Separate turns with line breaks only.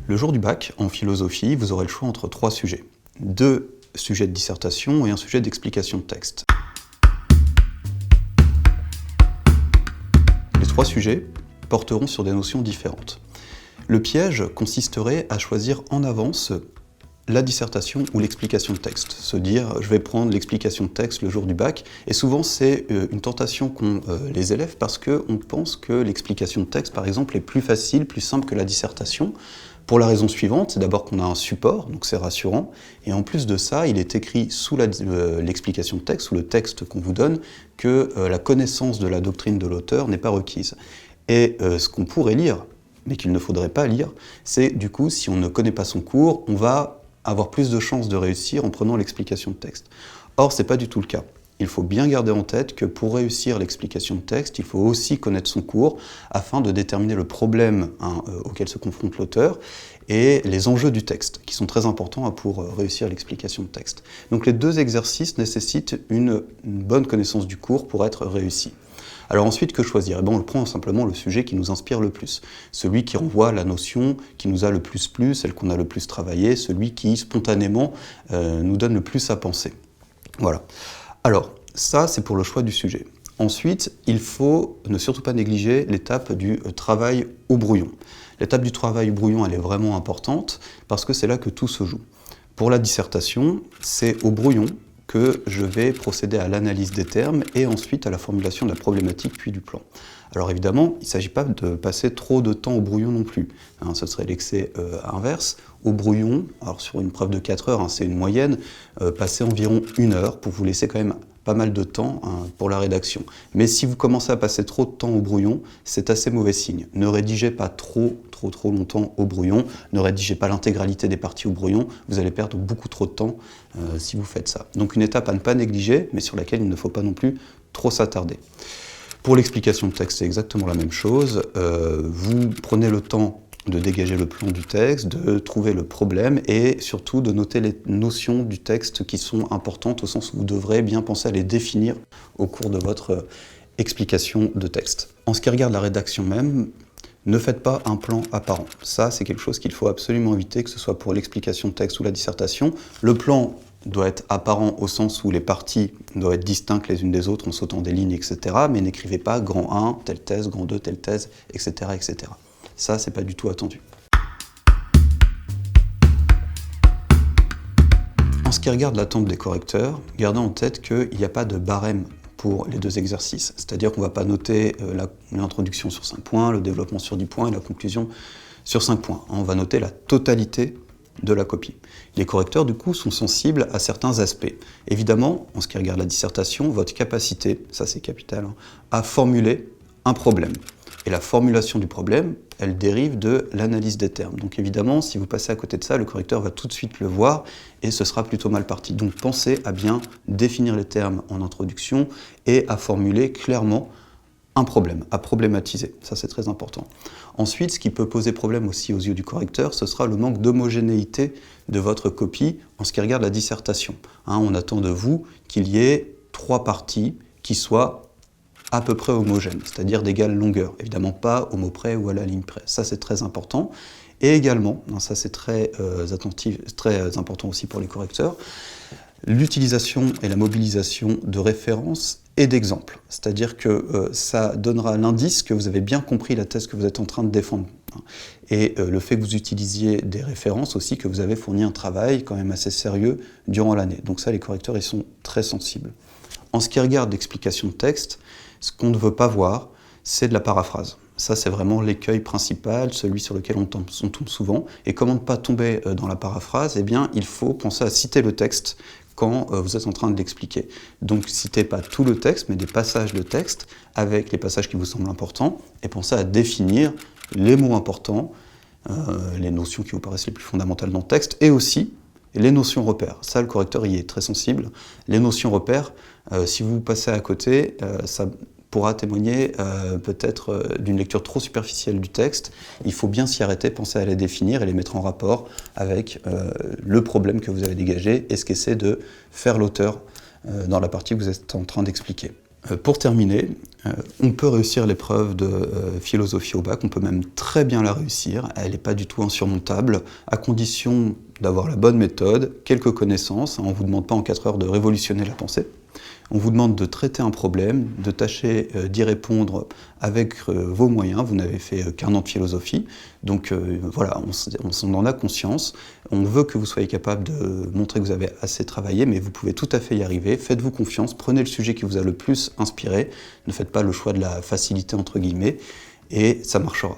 Le jour du bac, en philosophie, vous aurez le choix entre 3 sujets. 2 sujets de dissertation et un sujet d'explication de texte. Les 3 sujets porteront sur des notions différentes. Le piège consisterait à choisir en avance la dissertation ou l'explication de texte. Se dire, je vais prendre l'explication de texte le jour du bac, et souvent c'est une tentation qu'ont les élèves parce qu'on pense que l'explication de texte, par exemple, est plus facile, plus simple que la dissertation, pour la raison suivante, c'est d'abord qu'on a un support, donc c'est rassurant, et en plus de ça, il est écrit sous l'explication de texte, sous le texte qu'on vous donne, que la connaissance de la doctrine de l'auteur n'est pas requise. Et ce qu'on pourrait lire, mais qu'il ne faudrait pas lire, c'est du coup, si on ne connaît pas son cours, on va avoir plus de chances de réussir en prenant l'explication de texte. Or, ce n'est pas du tout le cas. Il faut bien garder en tête que pour réussir l'explication de texte, il faut aussi connaître son cours afin de déterminer le problème auquel se confronte l'auteur et les enjeux du texte, qui sont très importants pour réussir l'explication de texte. Donc les 2 exercices nécessitent une bonne connaissance du cours pour être réussi. Alors ensuite, que choisir? On prend simplement le sujet qui nous inspire le plus, celui qui renvoie la notion qui nous a le plus plu, celle qu'on a le plus travaillé, celui qui spontanément nous donne le plus à penser. Voilà. Alors, ça, c'est pour le choix du sujet. Ensuite, il faut ne surtout pas négliger l'étape du travail au brouillon. L'étape du travail au brouillon, elle est vraiment importante parce que c'est là que tout se joue. Pour la dissertation, c'est au brouillon que je vais procéder à l'analyse des termes et ensuite à la formulation de la problématique puis du plan. Alors évidemment, il ne s'agit pas de passer trop de temps au brouillon non plus. Ce serait l'excès inverse. Au brouillon, alors sur une preuve de 4 heures, c'est une moyenne, passer environ 1 heure pour vous laisser quand même pas mal de temps pour la rédaction. Mais si vous commencez à passer trop de temps au brouillon, c'est assez mauvais signe. Ne rédigez pas trop longtemps au brouillon, ne rédigez pas l'intégralité des parties au brouillon, vous allez perdre beaucoup trop de temps si vous faites ça. Donc une étape à ne pas négliger, mais sur laquelle il ne faut pas non plus trop s'attarder. Pour l'explication de texte, c'est exactement la même chose. Vous prenez le temps de dégager le plan du texte, de trouver le problème et surtout de noter les notions du texte qui sont importantes au sens où vous devrez bien penser à les définir au cours de votre explication de texte. En ce qui regarde la rédaction même, ne faites pas un plan apparent. Ça, c'est quelque chose qu'il faut absolument éviter, que ce soit pour l'explication de texte ou la dissertation. Le plan doit être apparent au sens où les parties doivent être distinctes les unes des autres en sautant des lignes, etc. Mais n'écrivez pas grand 1, telle thèse, grand 2, telle thèse, etc. etc. Ça, c'est pas du tout attendu. En ce qui regarde l'attente des correcteurs, gardez en tête qu'il n'y a pas de barème pour les 2 exercices. C'est-à-dire qu'on ne va pas noter l'introduction sur 5 points, le développement sur 10 points et la conclusion sur 5 points. On va noter la totalité de la copie. Les correcteurs, du coup, sont sensibles à certains aspects. Évidemment, en ce qui regarde la dissertation, votre capacité, ça c'est capital, à formuler un problème. Et la formulation du problème, elle dérive de l'analyse des termes. Donc évidemment, si vous passez à côté de ça, le correcteur va tout de suite le voir et ce sera plutôt mal parti. Donc pensez à bien définir les termes en introduction et à formuler clairement un problème, à problématiser. Ça, c'est très important. Ensuite, ce qui peut poser problème aussi aux yeux du correcteur, ce sera le manque d'homogénéité de votre copie en ce qui regarde la dissertation. On attend de vous qu'il y ait 3 parties qui soient à peu près homogènes, c'est-à-dire d'égale longueur. Évidemment pas au mot près ou à la ligne près. Ça, c'est très important. Et également, ça c'est très important aussi pour les correcteurs, l'utilisation et la mobilisation de références et d'exemples. C'est-à-dire que ça donnera l'indice que vous avez bien compris la thèse que vous êtes en train de défendre. Et le fait que vous utilisiez des références aussi, que vous avez fourni un travail quand même assez sérieux durant l'année. Donc ça, les correcteurs, ils sont très sensibles. En ce qui regarde l'explication de texte, ce qu'on ne veut pas voir, c'est de la paraphrase. Ça, c'est vraiment l'écueil principal, celui sur lequel on tombe souvent. Et comment ne pas tomber dans la paraphrase? Eh bien, il faut penser à citer le texte quand vous êtes en train de l'expliquer. Donc, citez pas tout le texte, mais des passages de texte avec les passages qui vous semblent importants, et pensez à définir les mots importants, les notions qui vous paraissent les plus fondamentales dans le texte, et aussi les notions repères. Ça, le correcteur y est très sensible. Les notions repères, si vous passez à côté, ça pourra témoigner peut-être d'une lecture trop superficielle du texte. Il faut bien s'y arrêter, penser à les définir et les mettre en rapport avec le problème que vous avez dégagé et ce qu'essaie de faire l'auteur dans la partie que vous êtes en train d'expliquer. Pour terminer, on peut réussir l'épreuve de philosophie au bac, on peut même très bien la réussir, elle n'est pas du tout insurmontable, à condition d'avoir la bonne méthode, quelques connaissances, on ne vous demande pas en 4 heures de révolutionner la pensée, on vous demande de traiter un problème, de tâcher d'y répondre avec vos moyens, vous n'avez fait qu'1 an de philosophie, donc voilà, on en a conscience, on veut que vous soyez capable de montrer que vous avez assez travaillé, mais vous pouvez tout à fait y arriver, faites-vous confiance, prenez le sujet qui vous a le plus inspiré, ne faites pas le choix de la facilité entre guillemets, et ça marchera.